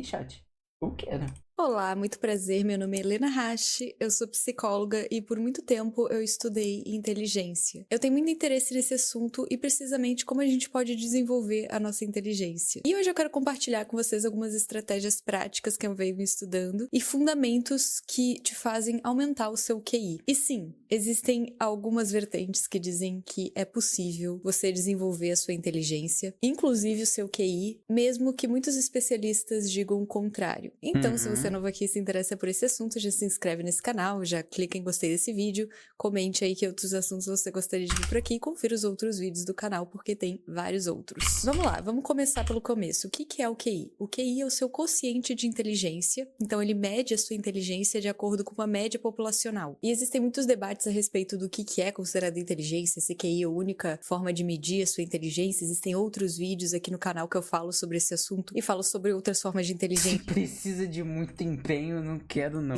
chat. Eu quero. Olá, muito prazer. Meu nome é Helena Hashi, eu sou psicóloga e por muito tempo eu estudei inteligência. Eu tenho muito interesse nesse assunto e precisamente como a gente pode desenvolver a nossa inteligência. E hoje eu quero compartilhar com vocês algumas estratégias práticas que eu venho estudando e fundamentos que te fazem aumentar o seu QI. E sim, existem algumas vertentes que dizem que é possível você desenvolver a sua inteligência, inclusive o seu QI, mesmo que muitos especialistas digam o contrário. Então, se você é novo aqui e se interessa por esse assunto, já se inscreve nesse canal, já clica em gostei desse vídeo, comente aí que outros assuntos você gostaria de ver por aqui e confira os outros vídeos do canal, porque tem vários outros. Vamos lá, vamos começar pelo começo. O que é o QI? O QI é o seu quociente de inteligência, então ele mede a sua inteligência de acordo com uma média populacional. E existem muitos debates a respeito do que é considerado inteligência, se QI é a única forma de medir a sua inteligência. Existem outros vídeos aqui no canal que eu falo sobre esse assunto e falo sobre outras formas de inteligência. Se precisa de muito empenho, não quero não.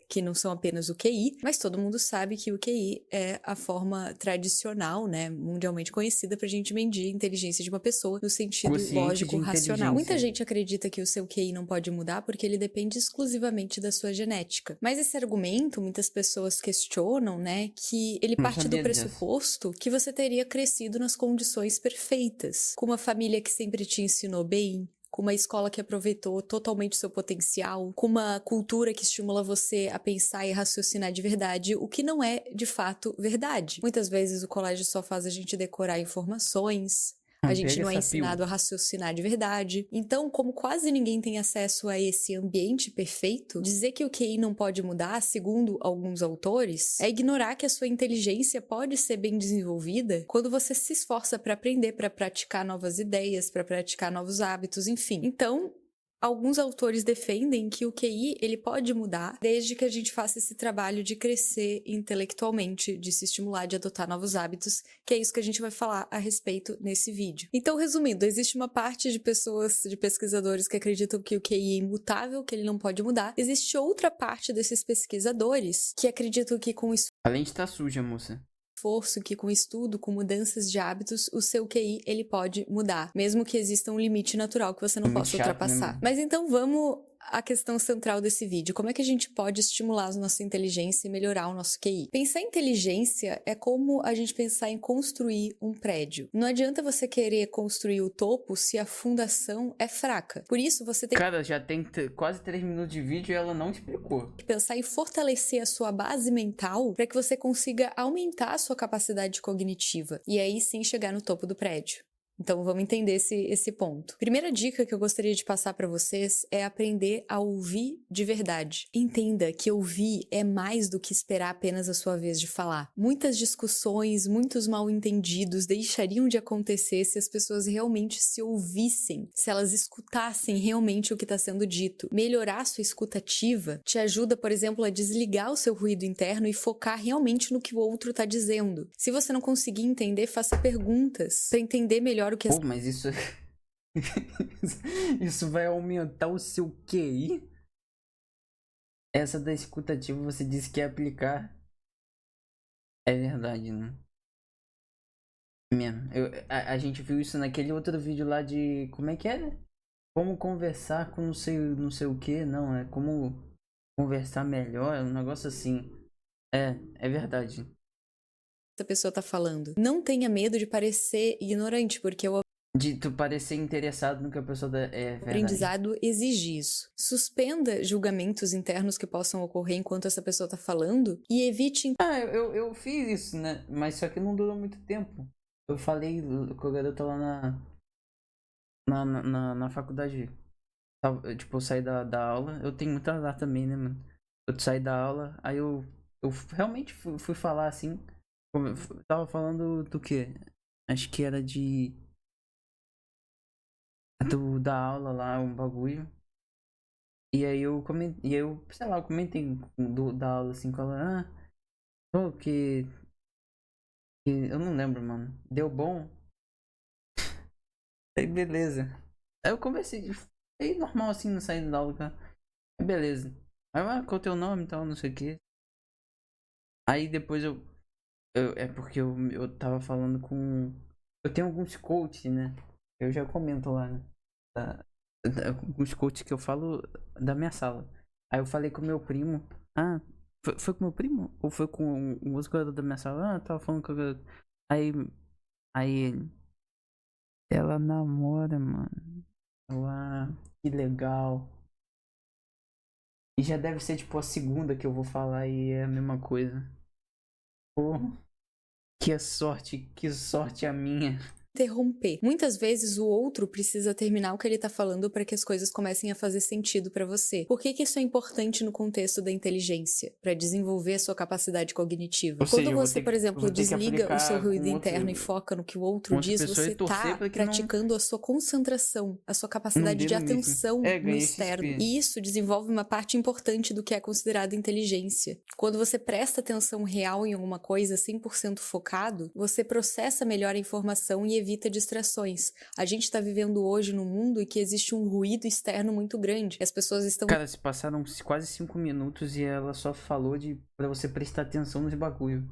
Que não são apenas o QI, mas todo mundo sabe que o QI é a forma tradicional, né, mundialmente conhecida pra gente medir a inteligência de uma pessoa no sentido lógico, racional. Muita gente acredita que o seu QI não pode mudar porque ele depende exclusivamente da sua genética. Mas esse argumento, muitas pessoas questionam, né, que ele parte do pressuposto que você teria crescido nas condições perfeitas, com uma família que sempre te ensinou bem, com uma escola que aproveitou totalmente o seu potencial, com uma cultura que estimula você a pensar e raciocinar de verdade, o que não é, de fato, verdade. Muitas vezes o colégio só faz a gente decorar informações, a gente não é ensinado a raciocinar de verdade. Então, como quase ninguém tem acesso a esse ambiente perfeito, dizer que o QI não pode mudar, segundo alguns autores, é ignorar que a sua inteligência pode ser bem desenvolvida quando você se esforça para aprender, para praticar novas ideias, para praticar novos hábitos, enfim. Então, alguns autores defendem que o QI ele pode mudar desde que a gente faça esse trabalho de crescer intelectualmente, de se estimular, de adotar novos hábitos, que é isso que a gente vai falar a respeito nesse vídeo. Então, resumindo, existe uma parte de pessoas, de pesquisadores que acreditam que o QI é imutável, que ele não pode mudar. Existe outra parte desses pesquisadores que acreditam que com isso... A lente tá suja, moça. Esforço que com estudo, com mudanças de hábitos, o seu QI ele pode mudar, mesmo que exista um limite natural que você não possa ultrapassar. Né? Mas então vamos à questão central desse vídeo. Como é que a gente pode estimular a nossa inteligência e melhorar o nosso QI? Pensar em inteligência é como a gente pensar em construir um prédio. Não adianta você querer construir o topo se a fundação é fraca. Por isso você tem... Cara, já tem quase 3 minutos de vídeo e ela não explicou. Pensar em fortalecer a sua base mental para que você consiga aumentar a sua capacidade cognitiva e aí sim chegar no topo do prédio. Então vamos entender esse ponto. Primeira dica que eu gostaria de passar para vocês é aprender a ouvir de verdade. Entenda que ouvir é mais do que esperar apenas a sua vez de falar. Muitas discussões, muitos mal-entendidos deixariam de acontecer se as pessoas realmente se ouvissem, se elas escutassem realmente o que está sendo dito. Melhorar a sua escutativa te ajuda, por exemplo, a desligar o seu ruído interno e focar realmente no que o outro está dizendo. Se você não conseguir entender, faça perguntas para entender melhor o que... Pô, mas isso... isso vai aumentar o seu QI? Essa da escutativa você disse que ia aplicar. É verdade, né? Mesmo. A gente viu isso naquele outro vídeo lá de... Como é que era? Como conversar com não sei o que. Não, é como conversar melhor. Um negócio assim. É verdade. Essa pessoa tá falando. Não tenha medo de parecer ignorante, porque o de tu parecer interessado no que a pessoa aprendizado exige isso. Suspenda julgamentos internos que possam ocorrer enquanto essa pessoa tá falando e evite... eu fiz isso, né? Mas só que não durou muito tempo. Eu falei com a garota lá na faculdade. Tipo, eu saí da aula. Eu tenho muito azar também, né, mano? Eu saí da aula, aí eu realmente fui falar assim. Eu tava falando do quê? Acho que era da aula lá, um bagulho. E aí eu comentei, sei lá, eu comentei da aula assim com ela, pô, que eu não lembro, mano. Deu bom? Aí beleza. Aí eu conversei, aí normal assim, na saída da aula, cara. Aí beleza. Aí qual é o teu nome e tal, não sei o que. Aí depois é porque eu tava falando com. Eu tenho alguns coaches, né? Eu já comento lá, né? os coaches que eu falo da minha sala. Aí eu falei com o meu primo. Ah, foi com o meu primo? Ou foi com um outro jogador da minha sala? Ah, tava falando com. Aí. Aí ele. Ela namora, mano. Ah, que legal. E já deve ser tipo a segunda que eu vou falar e é a mesma coisa. Pô, que sorte a minha. Interromper. Muitas vezes o outro precisa terminar o que ele tá falando para que as coisas comecem a fazer sentido para você. Por que isso é importante no contexto da inteligência? Para desenvolver a sua capacidade cognitiva. Ou Quando seja, você, por eu exemplo, vou ter que desliga o seu aplicar ruído interno e foca no que o outro com outra diz, pessoa e você torcer tá pra que praticando a sua concentração, a sua não capacidade dê de no início. atenção É, no ganhei externo. XP. E isso desenvolve uma parte importante do que é considerado inteligência. Quando você presta atenção real em alguma coisa 100% focado, você processa melhor a informação e evita distrações. A gente está vivendo hoje num mundo em que existe um ruído externo muito grande. As pessoas estão... Cara, se passaram quase 5 minutos e ela só falou pra você prestar atenção nos bagulho.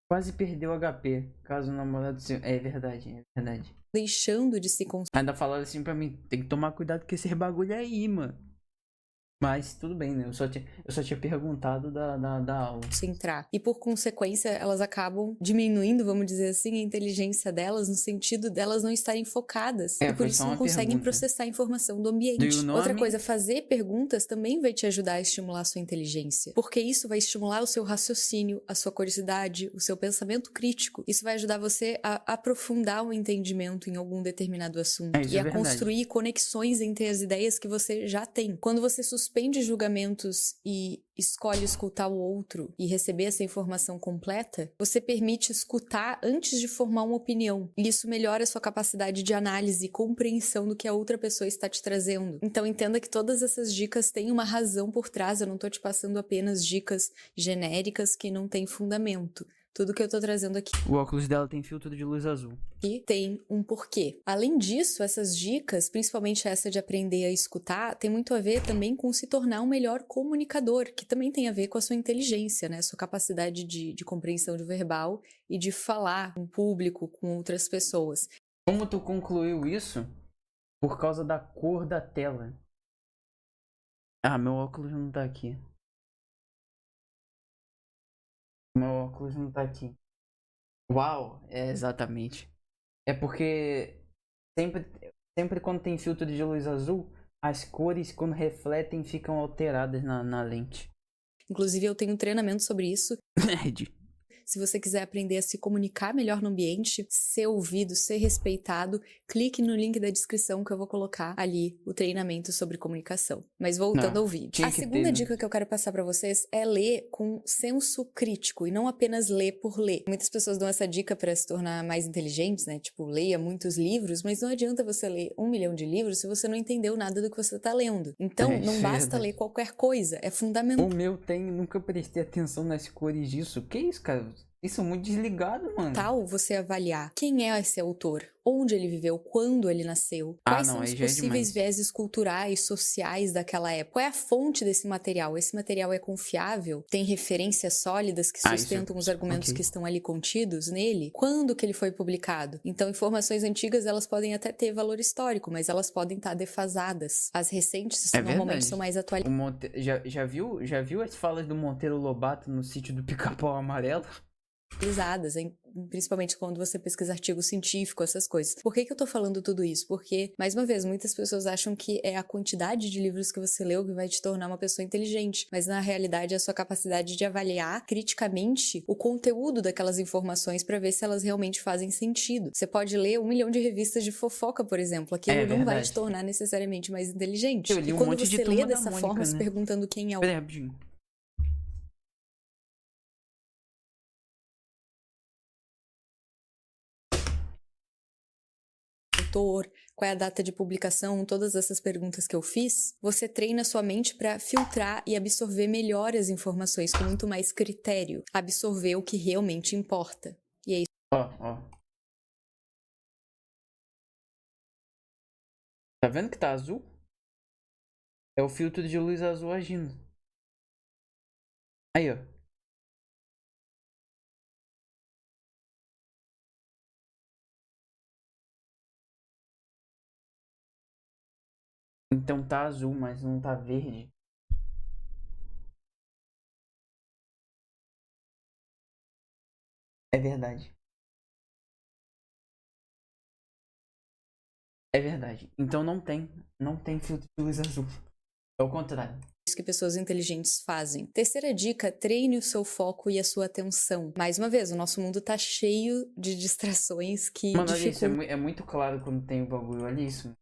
Quase perdeu HP, caso o namorado se... É verdade, é verdade. deixando de se Ainda falaram assim pra mim, tem que tomar cuidado com esse bagulho aí, mano. Mas tudo bem, né? Eu só tinha perguntado da aula. concentrar. E por consequência, elas acabam diminuindo, vamos dizer assim, a inteligência delas, no sentido delas não estarem focadas. E por Foi isso só não uma conseguem pergunta. processar a informação do Do you ambiente. know Outra me? coisa, fazer perguntas também vai te ajudar a estimular a sua inteligência. Porque isso vai estimular o seu raciocínio, a sua curiosidade, o seu pensamento crítico. Isso vai ajudar você a aprofundar o entendimento em algum determinado assunto. Isso E é a verdade. construir conexões entre as ideias que você já tem. Quando você suspende julgamentos e escolhe escutar o outro e receber essa informação completa, você permite escutar antes de formar uma opinião. E isso melhora a sua capacidade de análise e compreensão do que a outra pessoa está te trazendo. Então entenda que todas essas dicas têm uma razão por trás, eu não estou te passando apenas dicas genéricas que não têm fundamento. Tudo que eu tô trazendo aqui. O óculos dela tem filtro de luz azul. E tem um porquê. Além disso, essas dicas, principalmente essa de aprender a escutar, tem muito a ver também com se tornar um melhor comunicador, que também tem a ver com a sua inteligência, né? Sua capacidade de compreensão de verbal e de falar com o público, com outras pessoas. Como tu concluiu isso? Por causa da cor da tela. Ah, meu óculos não tá aqui. Meu óculos não tá aqui. Uau, é exatamente. É porque sempre quando tem filtro de luz azul, as cores quando refletem ficam alteradas na lente. Inclusive eu tenho um treinamento sobre isso. Nerd. Se você quiser aprender a se comunicar melhor no ambiente, ser ouvido, ser respeitado, clique no link da descrição que eu vou colocar ali o treinamento sobre comunicação. Mas voltando ao vídeo. A segunda dica que eu quero passar para vocês é ler com senso crítico e não apenas ler por ler. Muitas pessoas dão essa dica para se tornar mais inteligentes, né? Tipo, leia muitos livros, mas não adianta você ler 1 milhão de livros se você não entendeu nada do que você está lendo. Então, não basta ler qualquer coisa, é fundamental. O meu tem, nunca prestei atenção nas cores disso. Que isso, cara? Isso é muito desligado, mano. Tal você avaliar quem é esse autor, onde ele viveu, quando ele nasceu, quais são os possíveis vieses culturais, sociais daquela época, qual é a fonte desse material, esse material é confiável, tem referências sólidas que sustentam os argumentos que estão ali contidos nele, quando que ele foi publicado. Então, informações antigas, elas podem até ter valor histórico, mas elas podem estar defasadas. As recentes normalmente são mais atualizadas. Já viu as falas do Monteiro Lobato no sítio do Pica-Pau Amarelo? Principalmente quando você pesquisa artigo científico, essas coisas. Por que eu tô falando tudo isso? Porque, mais uma vez, muitas pessoas acham que é a quantidade de livros que você leu que vai te tornar uma pessoa inteligente, mas na realidade é a sua capacidade de avaliar criticamente o conteúdo daquelas informações para ver se elas realmente fazem sentido. Você pode ler 1 milhão de revistas de fofoca, por exemplo, aquilo não vai te tornar necessariamente mais inteligente. E quando você lê dessa forma, se perguntando quem é o autor, qual é a data de publicação, todas essas perguntas que eu fiz, você treina sua mente para filtrar e absorver melhor as informações com muito mais critério, absorver o que realmente importa. E é isso. Ó. Tá vendo que tá azul? É o filtro de luz azul agindo. Aí, ó. Então tá azul, mas não tá verde. É verdade. É verdade. Então não tem filtro de luz azul. É o contrário. Isso que pessoas inteligentes fazem. Terceira dica, treine o seu foco e a sua atenção. Mais uma vez, o nosso mundo tá cheio de distrações que Mano, olha isso, dificultam. é muito claro quando tem o bagulho, olha isso.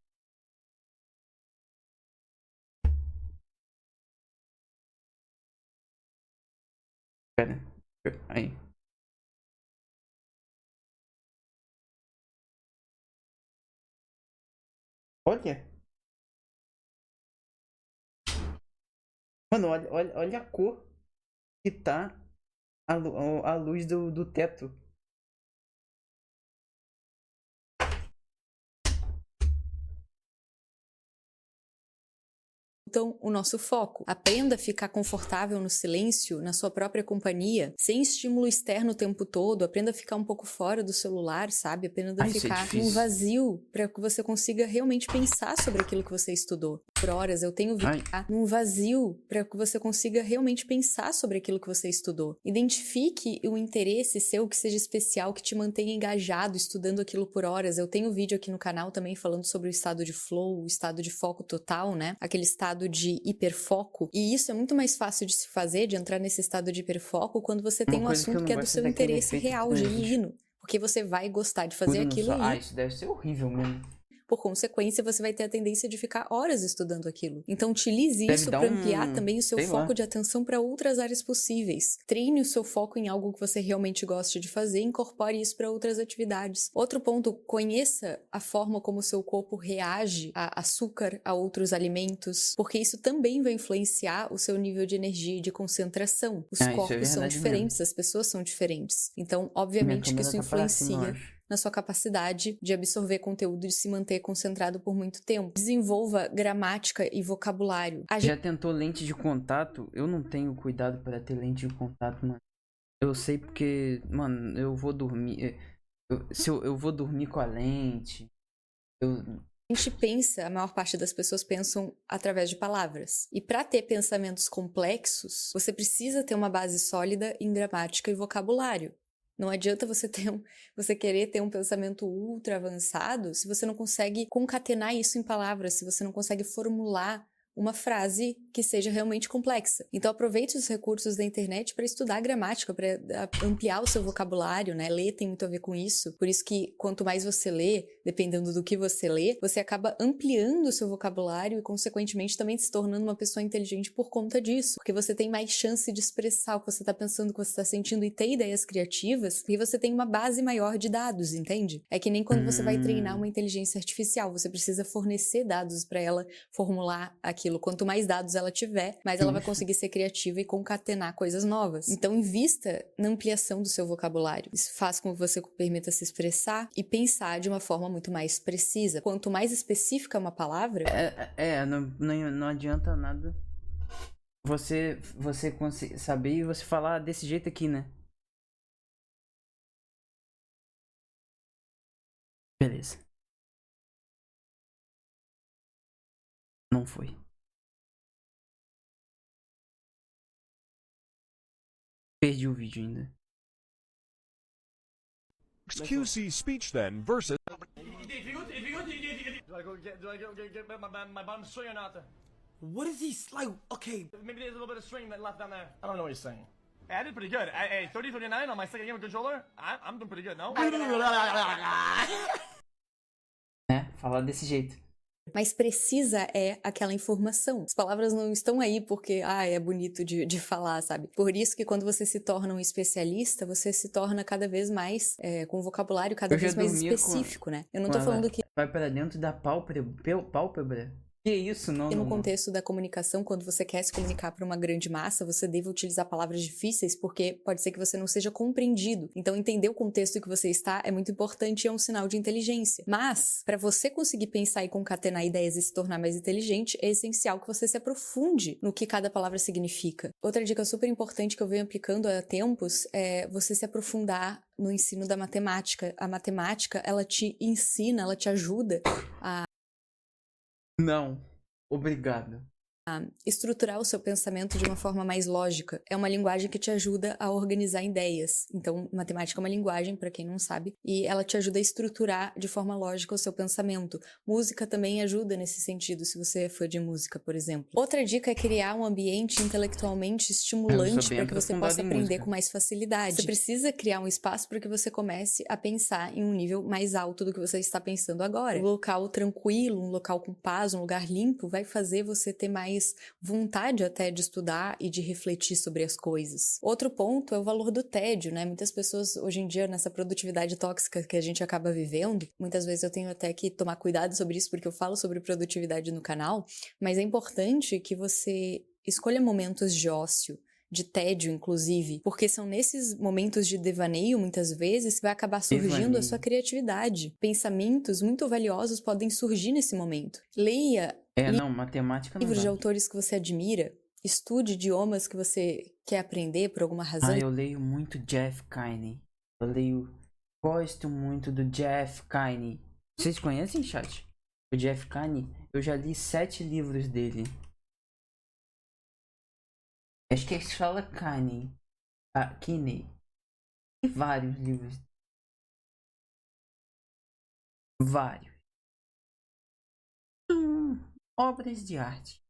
Pera, aí. Olha. Mano, olha a cor que tá a luz do teto. Então, o nosso foco. Aprenda a ficar confortável no silêncio, na sua própria companhia, sem estímulo externo o tempo todo. Aprenda a ficar um pouco fora do celular, sabe? Aprenda a ficar num vazio para que você consiga realmente pensar sobre aquilo que você estudou. Por horas, eu tenho visto num vazio para que você consiga realmente pensar sobre aquilo que você estudou. Identifique o interesse seu que seja especial, que te mantenha engajado estudando aquilo por horas. Eu tenho vídeo aqui no canal também falando sobre o estado de flow, o estado de foco total, né? Aquele estado de hiperfoco. E isso é muito mais fácil de se fazer, de entrar nesse estado de hiperfoco, quando você tem um assunto que é do seu interesse real, genuíno. Porque você vai gostar de fazer aquilo ali. Ah, isso deve ser horrível mesmo. Por consequência, você vai ter a tendência de ficar horas estudando aquilo. Então, utilize isso para ampliar também o seu foco de atenção para outras áreas possíveis. Treine o seu foco em algo que você realmente goste de fazer e incorpore isso para outras atividades. Outro ponto, conheça a forma como o seu corpo reage a açúcar, a outros alimentos, porque isso também vai influenciar o seu nível de energia e de concentração. Os corpos são diferentes, as pessoas são diferentes. Então, obviamente que isso influencia na sua capacidade de absorver conteúdo e de se manter concentrado por muito tempo. Desenvolva gramática e vocabulário. Já tentou lente de contato? Eu não tenho cuidado para ter lente de contato, mano. Eu sei porque, mano, eu vou dormir. Eu vou dormir com a lente. A gente pensa, a maior parte das pessoas pensam através de palavras. E para ter pensamentos complexos, você precisa ter uma base sólida em gramática e vocabulário. Não adianta você querer ter um pensamento ultra avançado se você não consegue concatenar isso em palavras, se você não consegue formular uma frase que seja realmente complexa. Então aproveite os recursos da internet para estudar gramática, para ampliar o seu vocabulário, né? Ler tem muito a ver com isso. Por isso que quanto mais você lê, dependendo do que você lê, você acaba ampliando o seu vocabulário e consequentemente também se tornando uma pessoa inteligente por conta disso, porque você tem mais chance de expressar o que você está pensando, o que você está sentindo e ter ideias criativas, e você tem uma base maior de dados, entende? É que nem quando você vai treinar uma inteligência artificial, você precisa fornecer dados para ela formular aquilo. Quanto mais dados ela tiver, mais ela vai conseguir ser criativa e concatenar coisas novas. Então, invista na ampliação do seu vocabulário. Isso faz com que você permita se expressar e pensar de uma forma muito mais precisa. Quanto mais específica uma palavra... Não adianta nada você saber e você falar desse jeito aqui, né? Beleza. Não foi. Perdi o vídeo ainda. QC speech then versus. Do I go get my bottom string or not? What is he like? Okay. Maybe there's a little bit of string that left down there. I don't know what he's saying. Hey, I did pretty good. Hey, 30-39 on my second game of controller. I'm doing pretty good, no? Falar desse jeito. Mas precisa é aquela informação. As palavras não estão aí porque, é bonito de falar, sabe? Por isso que quando você se torna um especialista, você se torna cada vez mais, com um vocabulário cada vez mais específico, né? Eu não tô falando que... Vai pra dentro da pálpebra? Que isso, não? E no contexto da comunicação, quando você quer se comunicar para uma grande massa, você deve utilizar palavras difíceis, porque pode ser que você não seja compreendido. Então, entender o contexto em que você está é muito importante e é um sinal de inteligência. Mas, para você conseguir pensar e concatenar ideias e se tornar mais inteligente, é essencial que você se aprofunde no que cada palavra significa. Outra dica super importante que eu venho aplicando há tempos é você se aprofundar no ensino da matemática. A matemática, ela te ensina, ela te ajuda a... Não. Obrigado. Estruturar o seu pensamento de uma forma mais lógica. É uma linguagem que te ajuda a organizar ideias. Então, matemática é uma linguagem, para quem não sabe, e ela te ajuda a estruturar de forma lógica o seu pensamento. Música também ajuda nesse sentido, se você é fã de música, por exemplo. Outra dica é criar um ambiente intelectualmente estimulante para que você possa aprender com mais facilidade. Você precisa criar um espaço para que você comece a pensar em um nível mais alto do que você está pensando agora. Um local tranquilo, um local com paz, um lugar limpo, vai fazer você ter mais vontade até de estudar e de refletir sobre as coisas. Outro ponto é o valor do tédio, né? Muitas pessoas hoje em dia, nessa produtividade tóxica que a gente acaba vivendo, muitas vezes eu tenho até que tomar cuidado sobre isso porque eu falo sobre produtividade no canal, mas é importante que você escolha momentos de ócio, de tédio, inclusive, porque são nesses momentos de devaneio, muitas vezes, que vai acabar surgindo a sua criatividade. Pensamentos muito valiosos podem surgir nesse momento. Leia matemática não livros de dá. autores que você admira, estude idiomas que você quer aprender por alguma razão. Eu leio muito Jeff Kine. Gosto muito do Jeff Kine. Vocês conhecem, chat? O Jeff Kine? Eu já li 7 livros dele. Acho que se fala Kine. Kinney. Tem vários livros. Vários. Obras de arte.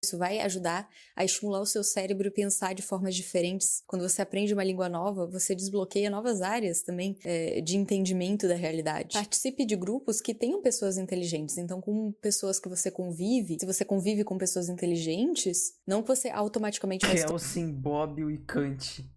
Isso vai ajudar a estimular o seu cérebro a pensar de formas diferentes. Quando você aprende uma língua nova, você desbloqueia novas áreas também de entendimento da realidade. Participe de grupos que tenham pessoas inteligentes. Então, com pessoas que você convive, se você convive com pessoas inteligentes, não que você automaticamente vai Kelsen, Bobbio e Kant.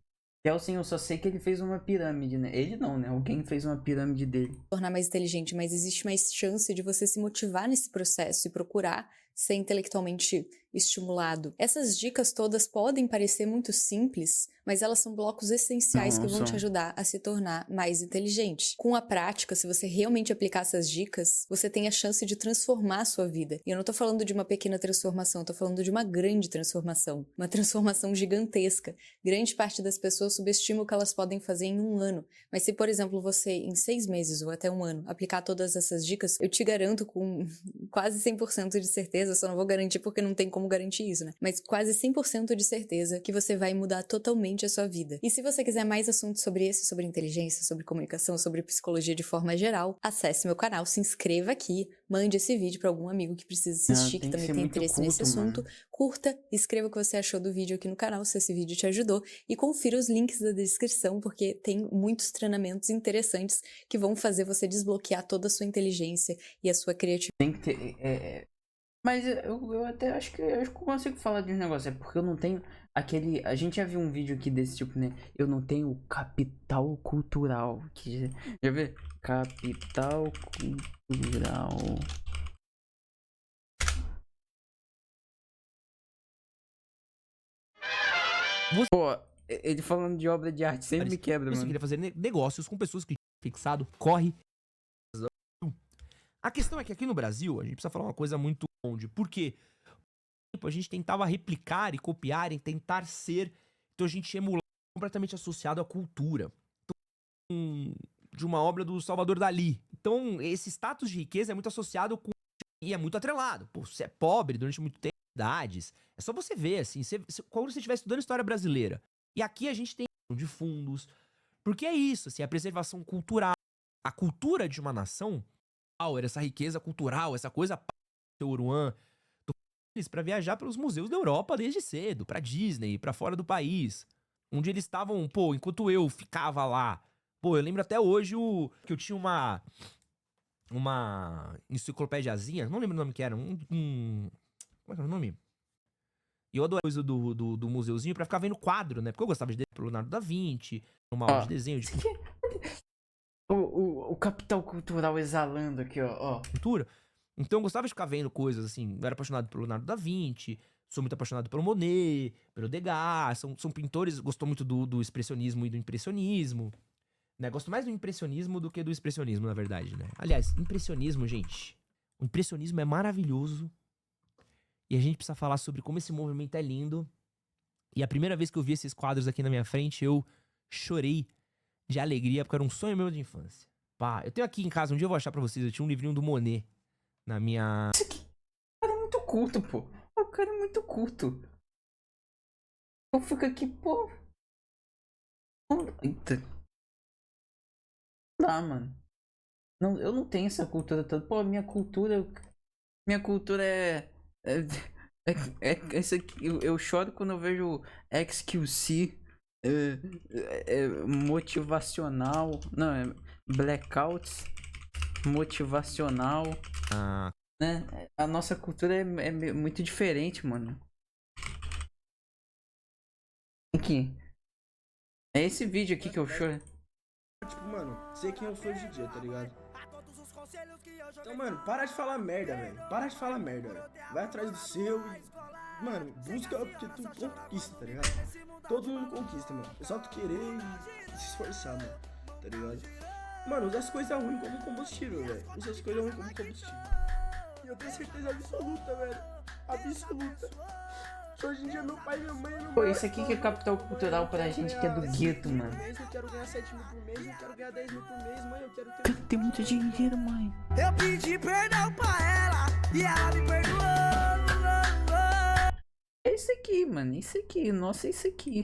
Kelsen, eu só sei que ele fez uma pirâmide, né? Ele não, né? Alguém fez uma pirâmide dele. Tornar mais inteligente, mas existe mais chance de você se motivar nesse processo e procurar ser intelectualmente estimulado. Essas dicas todas podem parecer muito simples, mas elas são blocos essenciais que vão te ajudar a se tornar mais inteligente. Com a prática, se você realmente aplicar essas dicas, você tem a chance de transformar a sua vida. E eu não tô falando de uma pequena transformação, eu tô falando de uma grande transformação. Uma transformação gigantesca. Grande parte das pessoas subestima o que elas podem fazer em um ano. Mas se, por exemplo, você, em 6 meses ou até um ano, aplicar todas essas dicas, eu te garanto com quase 100% de certeza, só não vou garantir porque não tem como garantir isso, né? Mas quase 100% de certeza que você vai mudar totalmente a sua vida. E se você quiser mais assuntos sobre isso, sobre inteligência, sobre comunicação, sobre psicologia de forma geral, acesse meu canal, se inscreva aqui, mande esse vídeo para algum amigo que precisa assistir, que também tem interesse nesse assunto, curta, escreva o que você achou do vídeo aqui no canal, se esse vídeo te ajudou, e confira os links da descrição, porque tem muitos treinamentos interessantes que vão fazer você desbloquear toda a sua inteligência e a sua criatividade. Tem que ter... Mas eu até acho que eu consigo falar de um negócio. É porque eu não tenho aquele... A gente já viu um vídeo aqui desse tipo, né? Eu não tenho capital cultural. Já viu? Capital cultural. Pô, ele falando de obra de arte sempre me quebra, mano. Você queria fazer negócios com pessoas que fixado, corre. A questão é que aqui no Brasil, a gente precisa falar uma coisa muito onde. Por quê? A gente tentava replicar e copiar e tentar ser. Então a gente emulava completamente associado à cultura. Então, de uma obra do Salvador Dalí. Então, esse status de riqueza é muito associado com. E é muito atrelado. Pô, você é pobre durante muito tempo, idades. É só você ver, assim. Quando você estiver estudando história brasileira. E aqui a gente tem de fundos. Porque é isso, assim, a preservação cultural. A cultura de uma nação. Essa riqueza cultural, essa coisa seu Oruan, para viajar pelos museus da Europa desde cedo, pra Disney, pra fora do país, onde eles estavam, enquanto eu ficava lá, eu lembro até hoje que eu tinha uma enciclopédiazinha, não lembro o nome que era, como é que era o nome? E eu adorava coisa do museuzinho pra ficar vendo quadro, né, porque eu gostava de desenhar pelo Leonardo da Vinci, uma aula de desenho de O capital cultural exalando aqui, ó. Cultura. Então eu gostava de ficar vendo coisas assim. Eu era apaixonado pelo Leonardo da Vinci, sou muito apaixonado pelo Monet, pelo Degas. São pintores, gostou muito do expressionismo e do impressionismo. Né? Gosto mais do impressionismo do que do expressionismo, na verdade, né? Aliás, impressionismo, gente. O impressionismo é maravilhoso. E a gente precisa falar sobre como esse movimento é lindo. E a primeira vez que eu vi esses quadros aqui na minha frente, eu chorei de alegria, porque era um sonho meu de infância. Pá, eu tenho aqui em casa, um dia eu vou achar pra vocês, eu tinha um livrinho do Monet na minha culto, pô. O cara é muito culto. Eu fico aqui, pô. Eita. Não dá, mano. Não, eu não tenho essa cultura toda. Pô, minha cultura. Minha cultura essa aqui, eu choro quando eu vejo XQC. Motivacional. Não, blackouts. Motivacional. Ah. Né? A nossa cultura é muito diferente, mano. Aqui. É esse vídeo aqui que eu choro. Tipo, mano, sei quem eu sou hoje em dia, tá ligado? Então, mano, para de falar merda, velho. Para de falar merda, velho. Vai atrás do seu. Mano, busca porque tu conquista, tá ligado? Todo mundo conquista, mano. É só tu querer e se esforçar, mano. Tá ligado? Mano, usa as coisas ruins como combustível, velho. Usa as coisas ruins como combustível. E eu tenho certeza absoluta, velho. Absoluta. Hoje em dia meu pai e minha mãe não. Pô, isso aqui que é capital cultural pra gente que é do gueto, mano. Eu quero ganhar 7 mil por mês, eu quero ganhar 10 mil por mês, mãe, eu quero ter. Tem muito dinheiro, mãe. Eu pedi perdão pra ela e ela me perdoou. É isso aqui, mano. Isso aqui. Nossa, é isso aqui.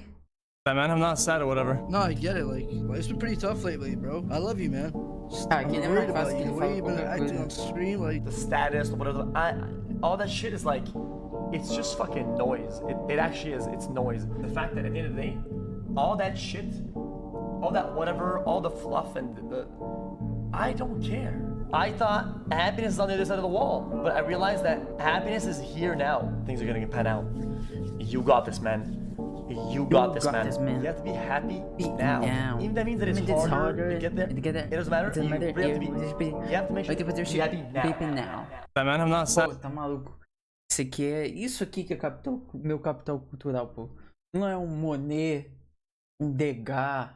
That man, I'm not sad or whatever. No, I get it. Like, life's been pretty tough lately, bro. I love you, man. Ah, que I'm nem worried uma fase about que you. ele The way you've fala been qualquer acting coisa. on screen, like. The status, whatever. All that shit is like, it's just fucking noise. It actually is. It's noise. The fact that at the end of the day, all that shit, all that whatever, all the fluff and I don't care. I thought happiness is on the other side of the wall, but I realized that happiness is here now. Things are gonna pan out. You got this, man. You got this, man. You have to be happy now. Even that means that it's harder to get there. It doesn't matter. You have to make sure you're happy now. That man, I'm not sad. Pô, tá maluco. Isso aqui é. Isso aqui que é meu capital cultural, pô. Não é um Monet, um Degas.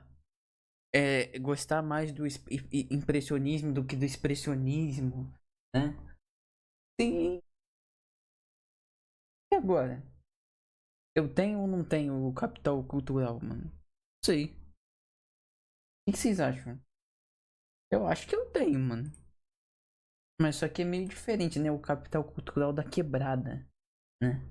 É gostar mais do impressionismo do que do expressionismo, né? Sim. E agora? Eu tenho ou não tenho o capital cultural, mano? Não sei. O que vocês acham? Eu acho que eu tenho, mano. Mas só que é meio diferente, né? O capital cultural da quebrada, né?